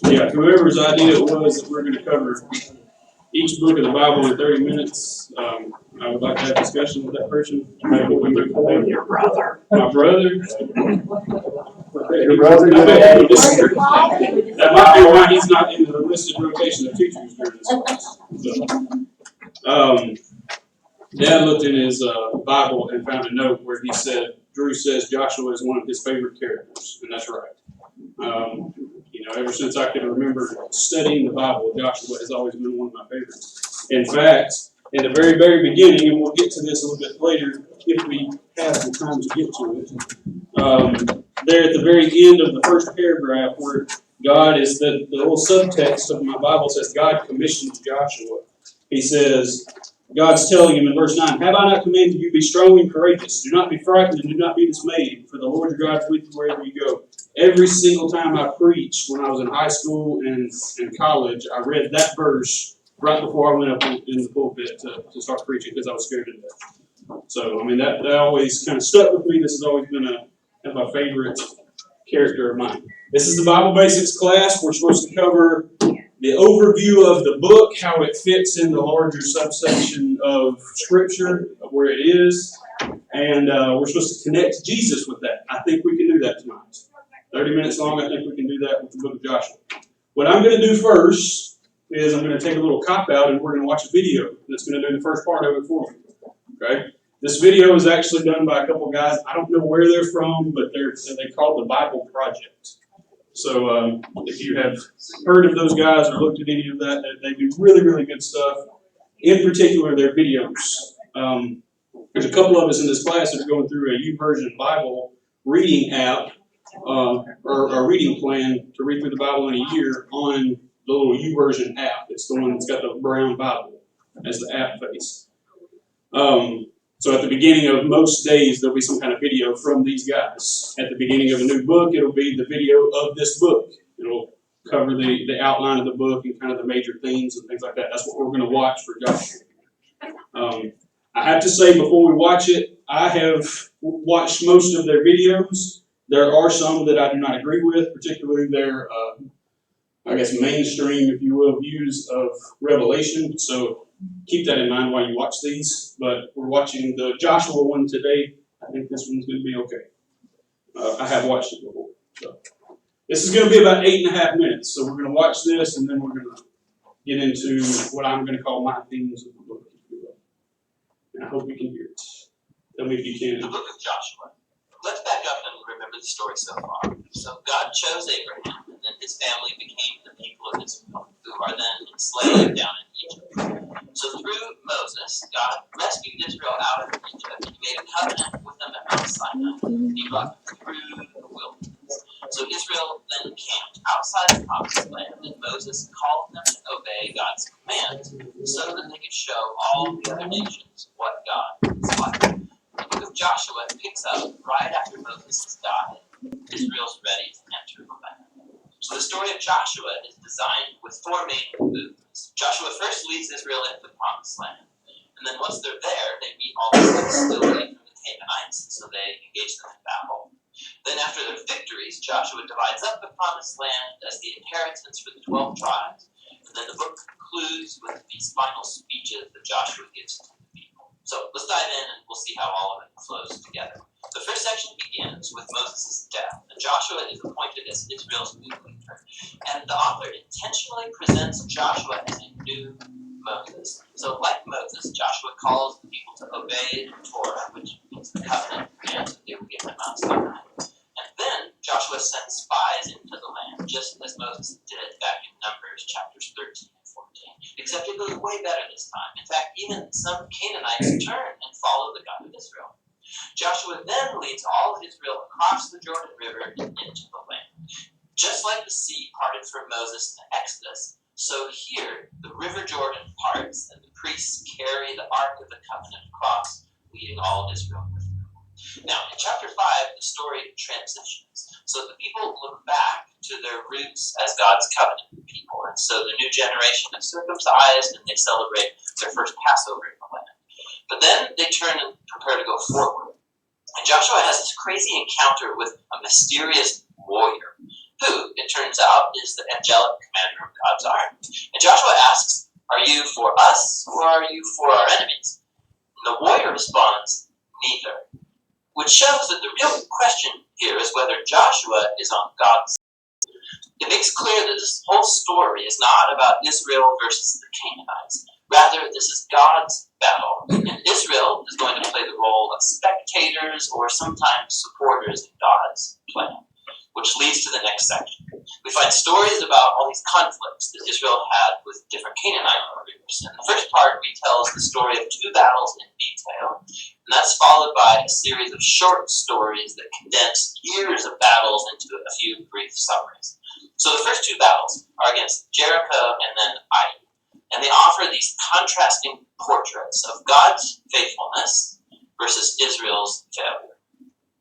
Yeah, whoever's idea it was that we're going to cover each book of the Bible in 30 minutes, I would like to have discussion with that person. Your brother. My brother. Your brother. That might be why he's not in the listed rotation of teachers during this class. So, Dad looked in his Bible and found a note where he said, Drew says Joshua is one of his favorite characters, and that's right. Ever since I can remember studying the Bible, Joshua has always been one of my favorites. In fact, in the very, very beginning, and we'll get to this a little bit later if we have the time to get to it, there at the very end of the first paragraph where God is, the little subtext of my Bible says, God commissioned Joshua. He says, God's telling him in verse 9, have I not commanded you, be strong and courageous? Do not be frightened and do not be dismayed, for the Lord your God is with you wherever you go. Every single time I preached when I was in high school and college, I read that verse right before I went up in the pulpit to start preaching because I was scared to death. So, that always kind of stuck with me. This has always been my favorite character of mine. This is the Bible Basics class. We're supposed to cover the overview of the book, how it fits in the larger subsection of Scripture, of where it is, and we're supposed to connect Jesus with that. I think we can do that tonight. 30 minutes long, I think we can do that with the book of Joshua. What I'm going to do first is I'm going to take a little cop-out and we're going to watch a video that's going to do the first part of it for me. Okay? This video is actually done by a couple guys. I don't know where they're from, but they're called the Bible Project. So if you have heard of those guys or looked at any of that, they do really, really good stuff. In particular, their videos. There's a couple of us in this class that are going through a YouVersion Bible reading app, or a reading plan to read through the Bible in a year on the little YouVersion app. It's the one that's got the brown Bible as the app face. So at the beginning of most days, there'll be some kind of video from these guys. At the beginning of a new book, it'll be the video of this book. It'll cover the outline of the book and kind of the major themes and things like that. That's what we're going to watch for Joshua. I have to say before we watch it, I have watched most of their videos. There are some that I do not agree with, particularly their, mainstream, if you will, views of Revelation. So keep that in mind while you watch these. But we're watching the Joshua one today. I think this one's going to be okay. I have watched it before. So this is going to be about 8.5 minutes. So we're going to watch this, and then we're going to get into what I'm going to call my themes of the book. And I hope you can hear it. Tell me if you can. The book of Joshua. Let's back up and remember the story so far. So God chose Abraham, and then his family became the people of Israel, who are then enslaved down in Egypt. So through Moses, God rescued Israel out of Egypt. He made a covenant with them at Mount Sinai. He brought them through the wilderness. So Israel then camped outside the promised land, and Moses called them to obey God's commands so that they could show all the other nations what God is like. The book of Joshua picks up right after Moses has died. Israel's ready to enter the land. So the story of Joshua is designed with four main movements. Joshua first leads Israel into the promised land. And then once they're there, they meet all the hostility from the Canaanites, so they engage them in battle. Then after their victories, Joshua divides up the promised land as the inheritance for the 12 tribes. And then the book concludes with these final speeches that Joshua gives to the people. So let's dive in and we'll see how all of it flows together. The first section begins with Moses' death, and Joshua is appointed as Israel's new leader. And the author intentionally presents Joshua as a new Moses. So like Moses, Joshua calls the people to obey the Torah, which means the covenant commands that they were given at Mount Sinai. And then Joshua sends spies into the land, just as Moses did back in Numbers chapters 13 and 14. Except it goes way better this time. In fact, even some Canaanites turn and follow the God of Israel. Joshua then leads all of Israel across the Jordan River and into the land. Just like the sea parted for Moses in the Exodus, so here the river Jordan parts and the priests carry the Ark of the Covenant across, leading all of Israel with them. Now, in chapter 5, the story transitions. So the people look back to their roots as God's covenant people. And so the new generation is circumcised and they celebrate their first Passover in the land. But then they turn and prepare to go forward. And Joshua has this crazy encounter with a mysterious warrior, who, it turns out, is the angelic commander of God's army. And Joshua asks, "Are you for us, or are you for our enemies?" And the warrior responds, "Neither," which shows that the real question here is whether Joshua is on God's side. It makes clear that this whole story is not about Israel versus the Canaanites. Rather, this is God's battle, and Israel is going to play the role of spectators or sometimes supporters in God's plan, which leads to the next section. We find stories about all these conflicts that Israel had with different Canaanite groups. And the first part retells the story of 2 battles in detail, and that's followed by a series of short stories that condense years of battles into a few brief summaries. So the first 2 battles are against Jericho and then Ai, and they offer these contrasting portraits of God's faithfulness versus Israel's failure.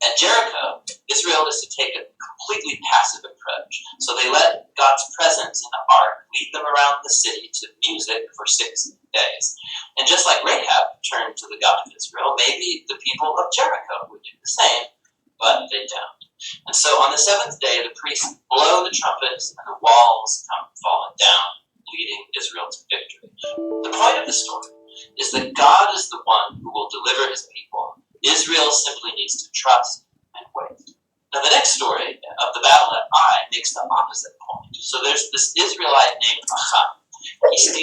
At Jericho, Israel is to take a completely passive approach, so they let God's presence in the ark lead them around the city to music for 6 days. And just like Rahab turned to the God of Israel, maybe the people of Jericho would do the same, but they don't. And so on the 7th day, the priests blow the trumpets and the walls come falling down, leading Israel to victory. The point of the story is that God is the one who will deliver his people. Israel simply needs to trust and wait. Now the next story of the battle at Ai makes the opposite point. So there's this Israelite named Achan. He steals